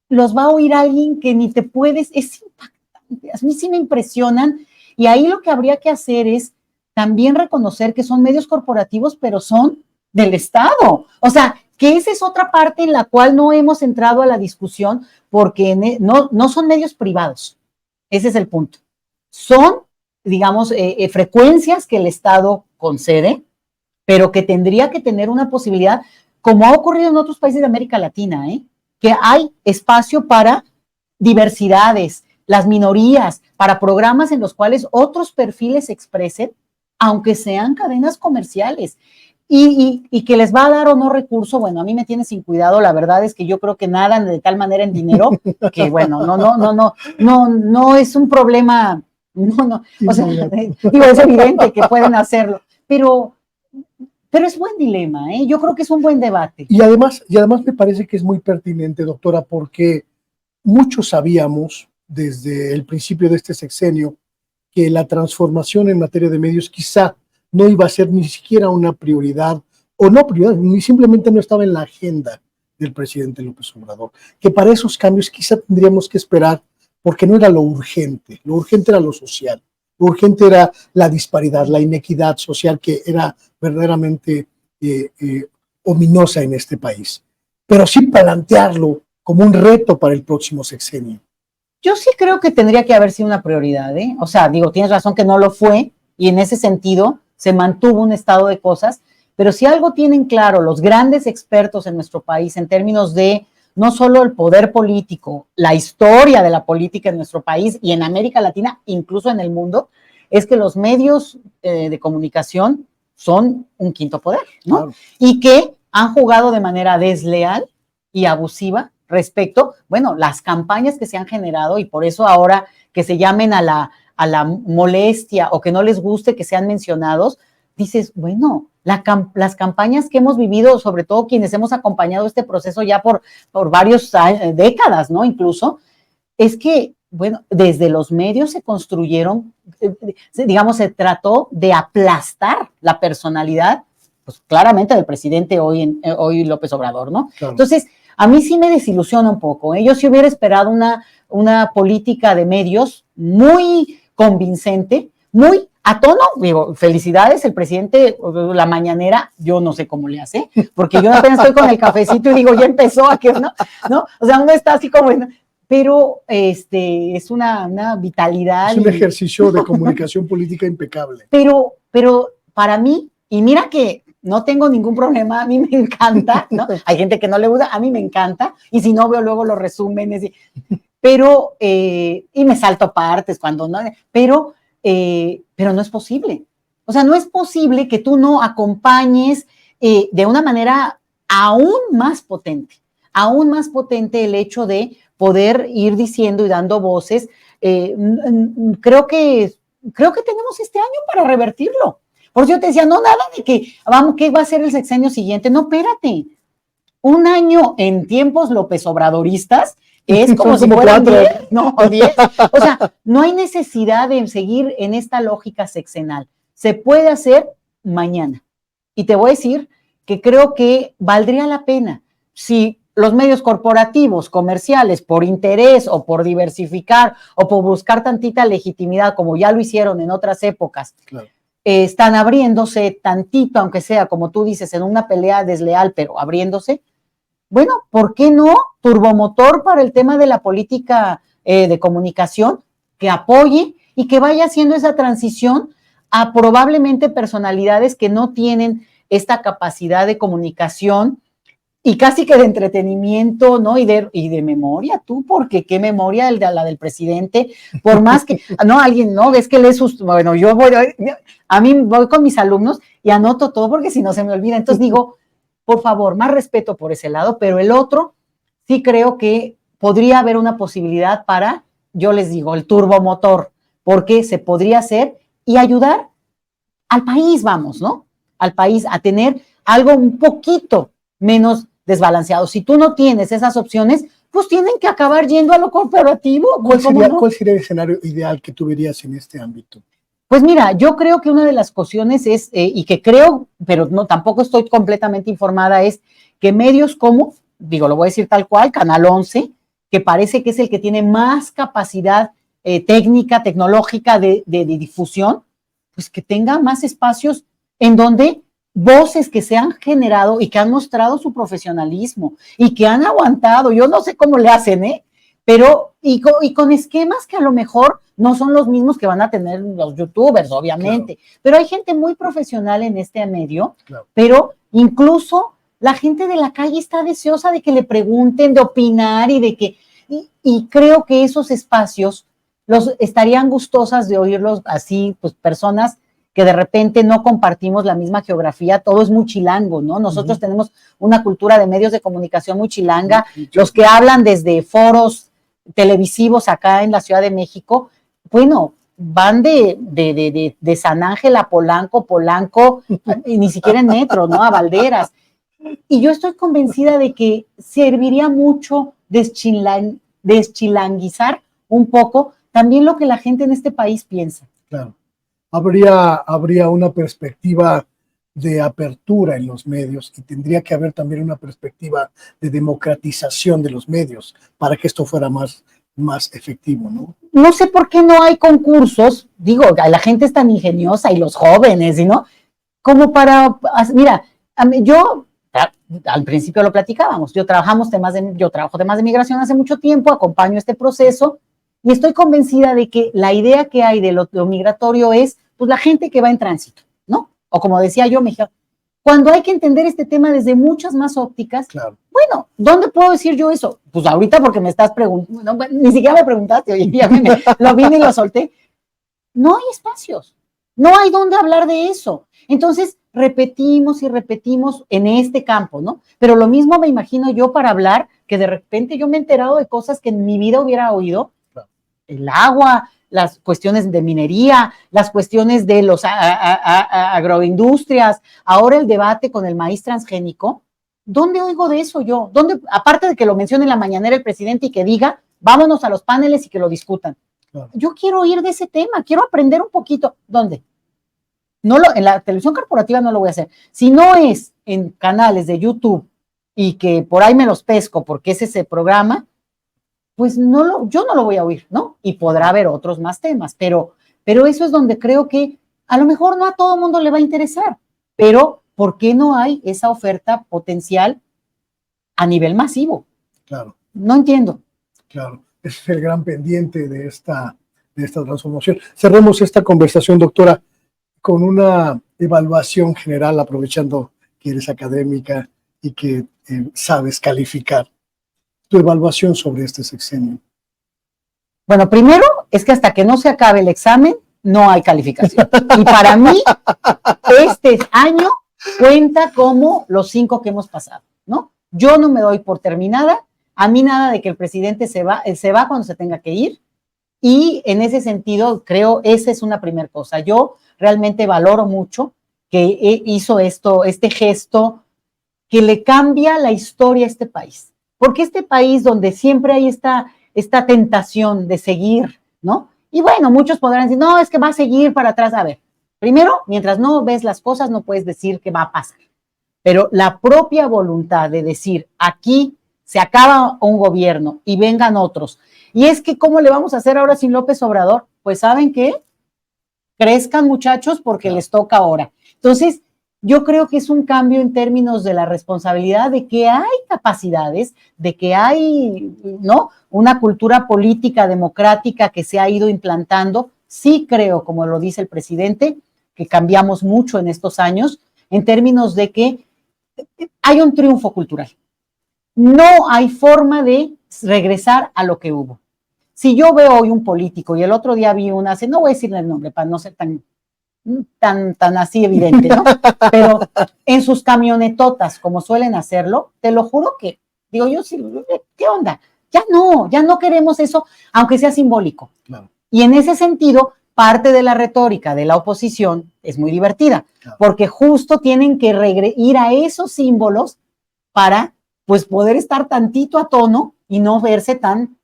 los va a oír alguien que ni te puedes, es impactante, a mí sí me impresionan, y ahí lo que habría que hacer es también reconocer que son medios corporativos, pero son del Estado. O sea, que esa es otra parte en la cual no hemos entrado a la discusión, porque no son medios privados, ese es el punto. Son, digamos, frecuencias que el Estado concede, pero que tendría que tener una posibilidad, como ha ocurrido en otros países de América Latina, que hay espacio para diversidades, las minorías, para programas en los cuales otros perfiles se expresen, aunque sean cadenas comerciales, y que les va a dar o no recurso. Bueno, a mí me tiene sin cuidado, la verdad es que yo creo que nadan de tal manera en dinero, que bueno, no es un problema, o sea, digo, es evidente que pueden hacerlo, pero es buen dilema, yo creo que es un buen debate. Y además me parece que es muy pertinente, doctora, porque muchos sabíamos desde el principio de este sexenio que la transformación en materia de medios quizá no iba a ser ni siquiera una prioridad, o no prioridad, ni simplemente no estaba en la agenda del presidente López Obrador, que para esos cambios quizá tendríamos que esperar, porque no era lo urgente era lo social. Lo urgente era la disparidad, la inequidad social que era verdaderamente ominosa en este país. Pero sí plantearlo como un reto para el próximo sexenio. Yo sí creo que tendría que haber sido una prioridad, O sea, digo, tienes razón que no lo fue, y en ese sentido se mantuvo un estado de cosas, pero si algo tienen claro los grandes expertos en nuestro país en términos de no solo el poder político, la historia de la política en nuestro país y en América Latina, incluso en el mundo, es que los medios de comunicación son un quinto poder, ¿no? Claro. Y que han jugado de manera desleal y abusiva respecto, bueno, las campañas que se han generado, y por eso ahora que se llamen a la molestia o que no les guste que sean mencionados, dices, bueno, las campañas que hemos vivido, sobre todo quienes hemos acompañado este proceso ya por varios años, décadas, ¿no? Incluso, es que, bueno, desde los medios se construyeron, digamos, se trató de aplastar la personalidad, pues claramente del presidente hoy López Obrador, ¿no? Claro. Entonces, a mí sí me desilusiona un poco, Yo sí hubiera esperado una política de medios muy convincente, muy a tono. Digo, felicidades, el presidente, la mañanera, yo no sé cómo le hace, porque yo apenas estoy con el cafecito y digo, ya empezó, ¿no? O sea, uno está así como, pero es una vitalidad. Es un ejercicio de comunicación política impecable. Pero para mí, y mira que no tengo ningún problema, a mí me encanta, ¿no? Hay gente que no le gusta, a mí me encanta, y si no veo luego los resúmenes, pero, y me salto partes cuando no, pero no es posible. O sea, no es posible que tú no acompañes de una manera aún más potente el hecho de poder ir diciendo y dando voces. Creo que tenemos este año para revertirlo. Por eso yo te decía, no, nada de que, vamos, ¿qué va a ser el sexenio siguiente? No, espérate. Un año en tiempos López Obradoristas es como si fueran 10, no, o 10. O sea, no hay necesidad de seguir en esta lógica sexenal. Se puede hacer mañana. Y te voy a decir que creo que valdría la pena si los medios corporativos, comerciales, por interés o por diversificar o por buscar tantita legitimidad, como ya lo hicieron en otras épocas, claro, están abriéndose tantito, aunque sea, como tú dices, en una pelea desleal, pero abriéndose. Bueno, ¿por qué no? Turbomotor para el tema de la política de comunicación, que apoye y que vaya haciendo esa transición a probablemente personalidades que no tienen esta capacidad de comunicación y casi que de entretenimiento, ¿no? Y de memoria, tú, porque qué memoria la del presidente, por más que, no, alguien, no, es que lee sus, bueno, yo voy, a mí voy con mis alumnos y anoto todo porque si no se me olvida, entonces digo, por favor, más respeto por ese lado, pero el otro, sí creo que podría haber una posibilidad para, yo les digo, el turbomotor, porque se podría hacer y ayudar al país, vamos, ¿no? Al país a tener algo un poquito menos desbalanceado. Si tú no tienes esas opciones, pues tienen que acabar yendo a lo corporativo. ¿Cuál sería el escenario ideal que tú verías en este ámbito? Pues mira, yo creo que una de las cuestiones es, y que creo, pero no, tampoco estoy completamente informada, es que medios como, digo, lo voy a decir tal cual, Canal 11, que parece que es el que tiene más capacidad técnica, tecnológica de difusión, pues que tenga más espacios en donde voces que se han generado y que han mostrado su profesionalismo y que han aguantado, yo no sé cómo le hacen, pero y con esquemas que a lo mejor no son los mismos que van a tener los youtubers, obviamente, claro, pero hay gente muy profesional en este medio, claro, pero incluso la gente de la calle está deseosa de que le pregunten, de opinar y de que, y creo que esos espacios los estarían gustosas de oírlos así, pues personas que de repente no compartimos la misma geografía, todo es muy chilango, ¿no? Nosotros tenemos una cultura de medios de comunicación muy chilanga, los que hablan desde foros televisivos acá en la Ciudad de México, bueno, van de San Ángel a Polanco, y ni siquiera en metro, ¿no? A Valderas. Y yo estoy convencida de que serviría mucho deschilanguizar un poco también lo que la gente en este país piensa. Claro. Habría una perspectiva de apertura en los medios y tendría que haber también una perspectiva de democratización de los medios para que esto fuera más efectivo, ¿no? No sé por qué no hay concursos, digo, la gente es tan ingeniosa y los jóvenes, ¿no? Como para, mira, yo al principio lo platicábamos, yo trabajo temas de migración hace mucho tiempo, acompaño este proceso y estoy convencida de que la idea que hay de lo migratorio es, pues, la gente que va en tránsito, ¿no? O como decía yo, cuando hay que entender este tema desde muchas más ópticas, claro, bueno, ¿dónde puedo decir yo eso? Pues ahorita porque me estás preguntando, no, ni siquiera me preguntaste, oye, ya lo vine y lo solté. No hay espacios, no hay dónde hablar de eso. Entonces, repetimos y repetimos en este campo, ¿no? Pero lo mismo me imagino yo para hablar, que de repente yo me he enterado de cosas que en mi vida hubiera oído, claro, el agua, las cuestiones de minería, las cuestiones de los agroindustrias, ahora el debate con el maíz transgénico. ¿Dónde oigo de eso yo? ¿Dónde, aparte de que lo mencione en la mañanera el presidente y que diga, vámonos a los paneles y que lo discutan? Claro. Yo quiero oír de ese tema, quiero aprender un poquito. ¿Dónde? En la televisión corporativa no lo voy a hacer. Si no es en canales de YouTube y que por ahí me los pesco porque es ese programa, pues yo no lo voy a oír, ¿no? Y podrá haber otros más temas, pero eso es donde creo que a lo mejor no a todo el mundo le va a interesar, pero ¿por qué no hay esa oferta potencial a nivel masivo? Claro. No entiendo. Claro, ese es el gran pendiente de esta transformación. Cerremos esta conversación, doctora, con una evaluación general, aprovechando que eres académica y que sabes calificar. Tu evaluación sobre este sexenio. Bueno, primero es que hasta que no se acabe el examen, no hay calificación. Y para mí, este año cuenta como los 5 que hemos pasado, ¿no? Yo no me doy por terminada. A mí nada de que el presidente se va cuando se tenga que ir. Y en ese sentido, creo, esa es una primera cosa. Yo realmente valoro mucho que hizo este gesto que le cambia la historia a este país. Porque este país donde siempre hay esta tentación de seguir, ¿no? Y bueno, muchos podrán decir, no, es que va a seguir para atrás. A ver, primero, mientras no ves las cosas, no puedes decir qué va a pasar. Pero la propia voluntad de decir, aquí se acaba un gobierno y vengan otros. Y es que, ¿cómo le vamos a hacer ahora sin López Obrador? Pues, ¿saben qué? Crezcan, muchachos, porque les toca ahora. Entonces, yo creo que es un cambio en términos de la responsabilidad, de que hay capacidades, de que hay, ¿no?, una cultura política democrática que se ha ido implantando. Sí creo, como lo dice el presidente, que cambiamos mucho en estos años, en términos de que hay un triunfo cultural. No hay forma de regresar a lo que hubo. Si yo veo hoy un político, y el otro día vi una, no voy a decirle el nombre para no ser tan así evidente, ¿no? Pero en sus camionetotas, como suelen hacerlo, te lo juro que, digo yo, ¿qué onda? Ya no queremos eso, aunque sea simbólico. Claro. Y en ese sentido, parte de la retórica de la oposición es muy divertida, claro, porque justo tienen que ir a esos símbolos para, pues, poder estar tantito a tono y no verse tan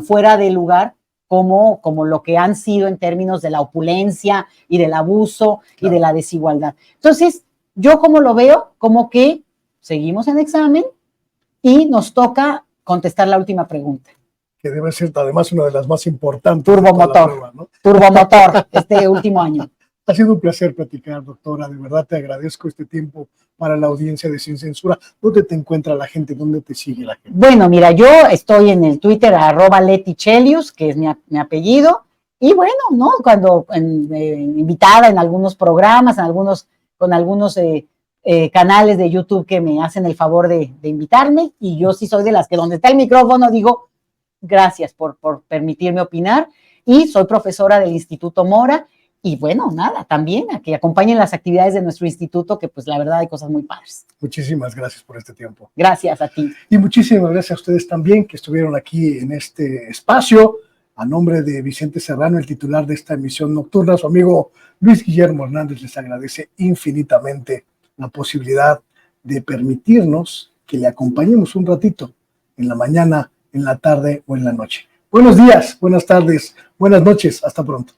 fuera de lugar como lo que han sido en términos de la opulencia y del abuso, claro, y de la desigualdad. Entonces, yo como lo veo, como que seguimos en examen y nos toca contestar la última pregunta. Que debe ser además una de las más importantes. Turbomotor, prueba, ¿no? Turbomotor, este último año. Ha sido un placer platicar, doctora. De verdad te agradezco este tiempo para la audiencia de Sin Censura. ¿Dónde te encuentra la gente? ¿Dónde te sigue la gente? Bueno, mira, yo estoy en el Twitter, @LetiChelius, que es mi apellido. Y bueno, ¿no? Cuando invitada en algunos programas, con algunos canales de YouTube que me hacen el favor de invitarme. Y yo sí soy de las que donde está el micrófono digo, gracias por permitirme opinar. Y soy profesora del Instituto Mora. Y bueno, nada, también a que acompañen las actividades de nuestro instituto, que pues la verdad hay cosas muy padres. Muchísimas gracias por este tiempo. Gracias a ti. Y muchísimas gracias a ustedes también que estuvieron aquí en este espacio. A nombre de Vicente Serrano, el titular de esta emisión nocturna, su amigo Luis Guillermo Hernández les agradece infinitamente la posibilidad de permitirnos que le acompañemos un ratito en la mañana, en la tarde o en la noche. Buenos días, buenas tardes, buenas noches, hasta pronto.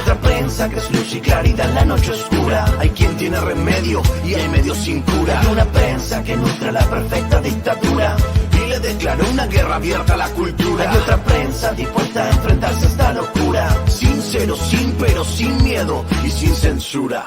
Otra prensa que es luz y claridad en la noche oscura. Hay quien tiene remedio y hay medios sin cura. Hay una prensa que nutre la perfecta dictadura y le declaró una guerra abierta a la cultura. Hay otra prensa dispuesta a enfrentarse a esta locura, sincero, sin pero, sin miedo y sin censura.